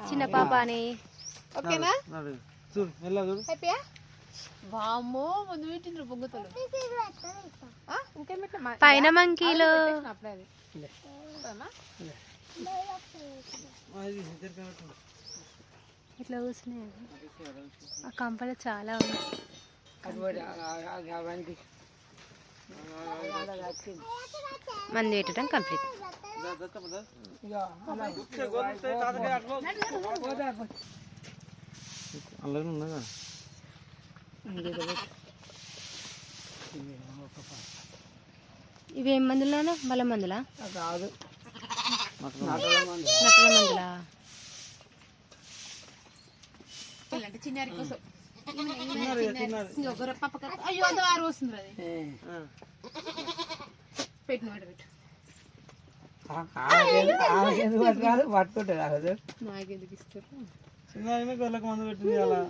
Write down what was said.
చిన్న పాప అని ఓకేనా పైన మంకీలు ఇట్లా కూర్చున్నాయి ఆ కంపలు చాలా ఉన్నాయి మంది పెట్టడం కంప్లీట్ ఇవి ఏం మందులా బలం మందులా కాదు నట్టల మందులా చిన్నారి కోసం అయ్యో అంత వారు వస్తుంది పెట్టిన పెట్టు పట్టుకుంటే నాకెందుకు ఇస్తారు చిన్న గొర్రెలకు మందు పెట్టింది అలా